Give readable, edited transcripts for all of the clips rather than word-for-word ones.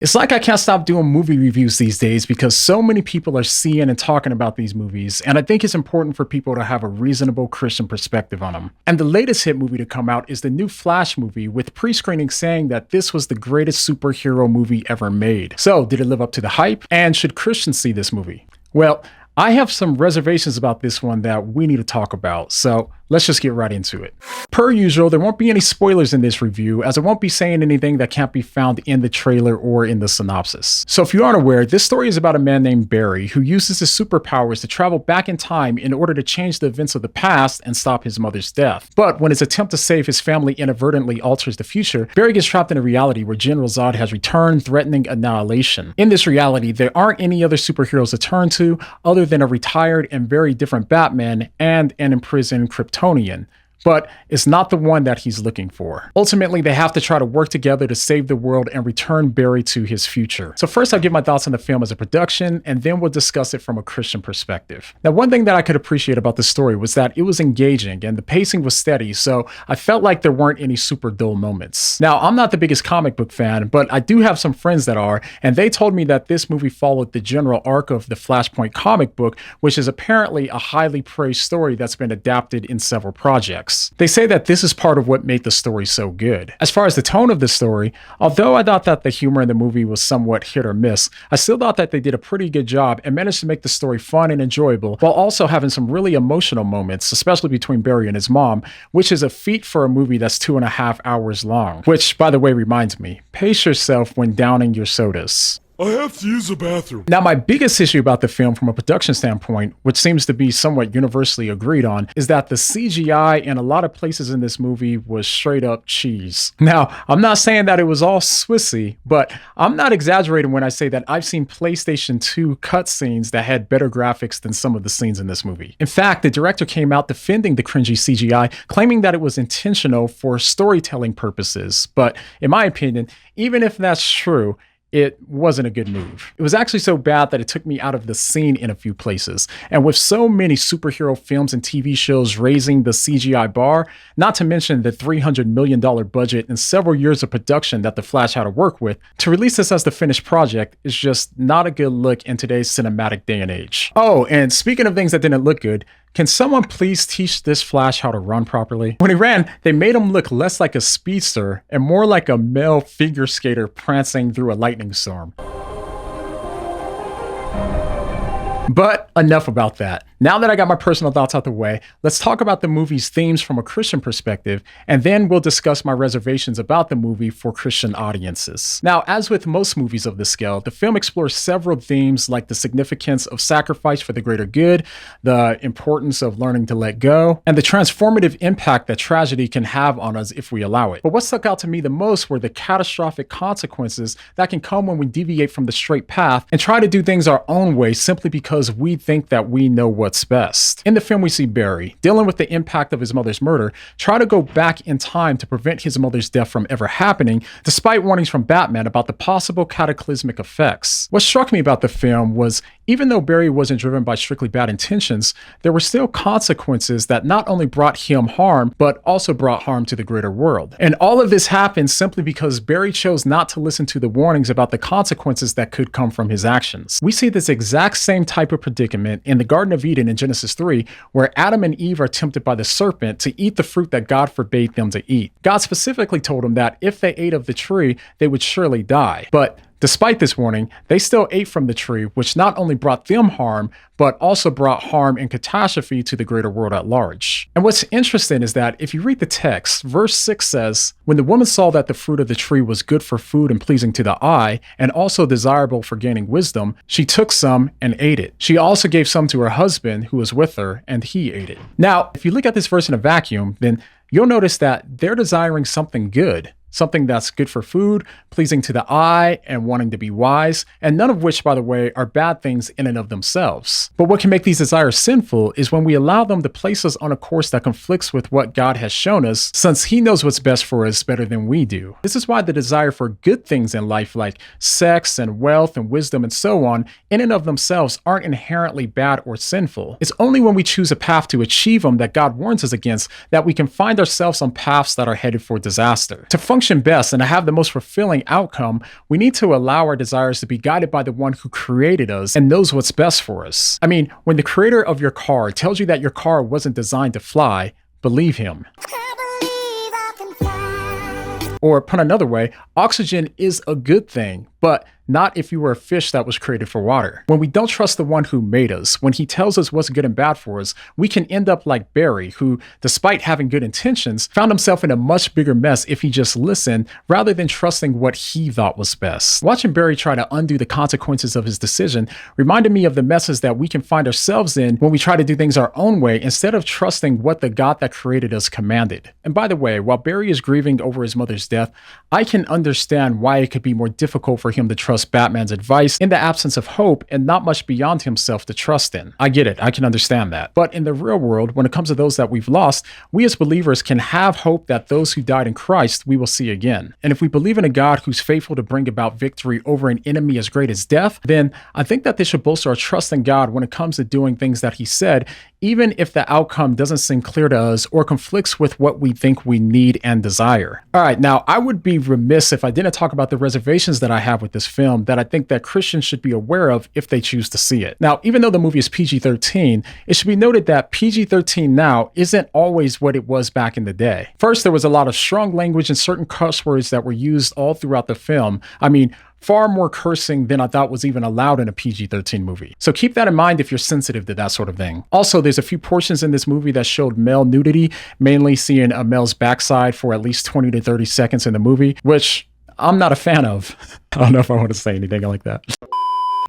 It's like I can't stop doing movie reviews these days because so many people are seeing and talking about these movies, and I think it's important for people to have a reasonable Christian perspective on them. And the latest hit movie to come out is the new Flash movie, with pre-screening saying that this was the greatest superhero movie ever made. So, did it live up to the hype? And should Christians see this movie? Well, I have some reservations about this one that we need to talk about, so let's just get right into it. Per usual, there won't be any spoilers in this review, as I won't be saying anything that can't be found in the trailer or in the synopsis. So if you aren't aware, this story is about a man named Barry who uses his superpowers to travel back in time in order to change the events of the past and stop his mother's death. But when his attempt to save his family inadvertently alters the future, Barry gets trapped in a reality where General Zod has returned, threatening annihilation. In this reality, there aren't any other superheroes to turn to other than a retired and very different Batman and an imprisoned Kryptonian. But it's not the one that he's looking for. Ultimately, they have to try to work together to save the world and return Barry to his future. So first, I'll give my thoughts on the film as a production, and then we'll discuss it from a Christian perspective. Now, one thing that I could appreciate about the story was that it was engaging and the pacing was steady, so I felt like there weren't any super dull moments. Now, I'm not the biggest comic book fan, but I do have some friends that are, and they told me that this movie followed the general arc of the Flashpoint comic book, which is apparently a highly praised story that's been adapted in several projects. They say that this is part of what made the story so good. As far as the tone of the story, although I thought that the humor in the movie was somewhat hit or miss, I still thought that they did a pretty good job and managed to make the story fun and enjoyable while also having some really emotional moments, especially between Barry and his mom, which is a feat for a movie that's 2.5 hours long. Which, by the way, reminds me, pace yourself when downing your sodas. I have to use the bathroom. Now, my biggest issue about the film from a production standpoint, which seems to be somewhat universally agreed on, is that the CGI in a lot of places in this movie was straight up cheese. Now, I'm not saying that it was all Swissy, but I'm not exaggerating when I say that I've seen PlayStation 2 cutscenes that had better graphics than some of the scenes in this movie. In fact, the director came out defending the cringy CGI, claiming that it was intentional for storytelling purposes. But in my opinion, even if that's true, it wasn't a good move. It was actually so bad that it took me out of the scene in a few places. And with so many superhero films and TV shows raising the CGI bar, not to mention the $300 million budget and several years of production that The Flash had to work with, to release this as the finished project is just not a good look in today's cinematic day and age. Oh, and speaking of things that didn't look good, can someone please teach this Flash how to run properly? When he ran, they made him look less like a speedster and more like a male figure skater prancing through a lightning storm. But enough about that. Now that I got my personal thoughts out the way, let's talk about the movie's themes from a Christian perspective, and then we'll discuss my reservations about the movie for Christian audiences. Now, as with most movies of this scale, the film explores several themes like the significance of sacrifice for the greater good, the importance of learning to let go, and the transformative impact that tragedy can have on us if we allow it. But what stuck out to me the most were the catastrophic consequences that can come when we deviate from the straight path and try to do things our own way simply because we think that we know what's best. In the film, we see Barry, dealing with the impact of his mother's murder, try to go back in time to prevent his mother's death from ever happening, despite warnings from Batman about the possible cataclysmic effects. What struck me about the film was, even though Barry wasn't driven by strictly bad intentions, there were still consequences that not only brought him harm, but also brought harm to the greater world. And all of this happened simply because Barry chose not to listen to the warnings about the consequences that could come from his actions. We see this exact same type of predicament in the Garden of Eden in Genesis 3, where Adam and Eve are tempted by the serpent to eat the fruit that God forbade them to eat. God specifically told them that if they ate of the tree, they would surely die. But despite this warning, they still ate from the tree, which not only brought them harm, but also brought harm and catastrophe to the greater world at large. And what's interesting is that if you read the text, verse 6 says, "When the woman saw that the fruit of the tree was good for food and pleasing to the eye, and also desirable for gaining wisdom, she took some and ate it. She also gave some to her husband who was with her, and he ate it." Now, if you look at this verse in a vacuum, then you'll notice that they're desiring something good. Something that's good for food, pleasing to the eye, and wanting to be wise, and none of which, by the way, are bad things in and of themselves. But what can make these desires sinful is when we allow them to place us on a course that conflicts with what God has shown us, since He knows what's best for us better than we do. This is why the desire for good things in life, like sex and wealth and wisdom and so on, in and of themselves aren't inherently bad or sinful. It's only when we choose a path to achieve them that God warns us against that we can find ourselves on paths that are headed for disaster. To function function best and to have the most fulfilling outcome, we need to allow our desires to be guided by the one who created us and knows what's best for us. I mean, when the creator of your car tells you that your car wasn't designed to fly, believe him. Or put another way, oxygen is a good thing, but not if you were a fish that was created for water. When we don't trust the one who made us, when he tells us what's good and bad for us, we can end up like Barry, who, despite having good intentions, found himself in a much bigger mess if he just listened rather than trusting what he thought was best. Watching Barry try to undo the consequences of his decision reminded me of the messes that we can find ourselves in when we try to do things our own way instead of trusting what the God that created us commanded. And by the way, while Barry is grieving over his mother's death, I can understand why it could be more difficult for him to trust Batman's advice in the absence of hope and not much beyond himself to trust in. I get it, I can understand that. But in the real world, when it comes to those that we've lost, we as believers can have hope that those who died in Christ we will see again. And if we believe in a God who's faithful to bring about victory over an enemy as great as death, then I think that this should bolster our trust in God when it comes to doing things that he said, even if the outcome doesn't seem clear to us or conflicts with what we think we need and desire. All right, now I would be remiss if I didn't talk about the reservations that I have with this film that I think that Christians should be aware of if they choose to see it. Now, even though the movie is PG-13, it should be noted that PG-13 now isn't always what it was back in the day. First, there was a lot of strong language and certain cuss words that were used all throughout the film. I mean, far more cursing than I thought was even allowed in a PG-13 movie. So keep that in mind if you're sensitive to that sort of thing. Also, there's a few portions in this movie that showed male nudity, mainly seeing a male's backside for at least 20 to 30 seconds in the movie, which I'm not a fan of. I don't know if I want to say anything like that.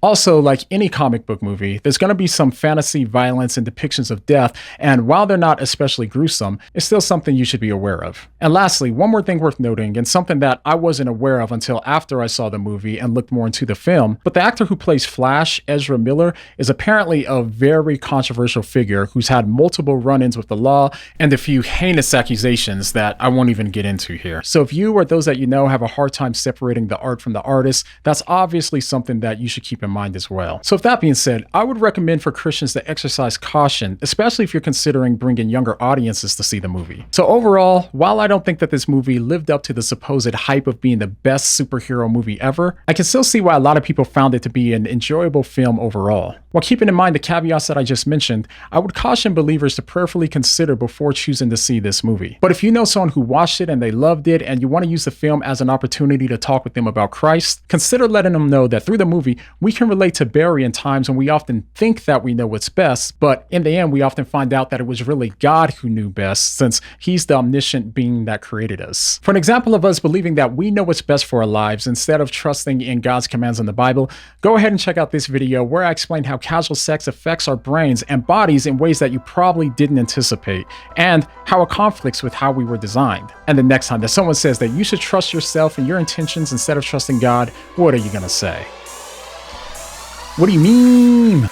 Also, like any comic book movie, there's going to be some fantasy violence and depictions of death, and while they're not especially gruesome, it's still something you should be aware of. And lastly, one more thing worth noting, and something that I wasn't aware of until after I saw the movie and looked more into the film, but the actor who plays Flash, Ezra Miller, is apparently a very controversial figure who's had multiple run-ins with the law and a few heinous accusations that I won't even get into here. So if you or those that you know have a hard time separating the art from the artist, that's obviously something that you should keep in mind as well. So with that being said, I would recommend for Christians to exercise caution, especially if you're considering bringing younger audiences to see the movie. So overall, while I don't think that this movie lived up to the supposed hype of being the best superhero movie ever, I can still see why a lot of people found it to be an enjoyable film overall. While keeping in mind the caveats that I just mentioned, I would caution believers to prayerfully consider before choosing to see this movie. But if you know someone who watched it and they loved it and you want to use the film as an opportunity to talk with them about Christ, consider letting them know that through the movie, we can relate to Barry in times when we often think that we know what's best, but in the end, we often find out that it was really God who knew best, since he's the omniscient being that created us. For an example of us believing that we know what's best for our lives instead of trusting in God's commands in the Bible, go ahead and check out this video where I explain how casual sex affects our brains and bodies in ways that you probably didn't anticipate, and how it conflicts with how we were designed. And the next time that someone says that you should trust yourself and your intentions instead of trusting God, what are you gonna say? What do you mean?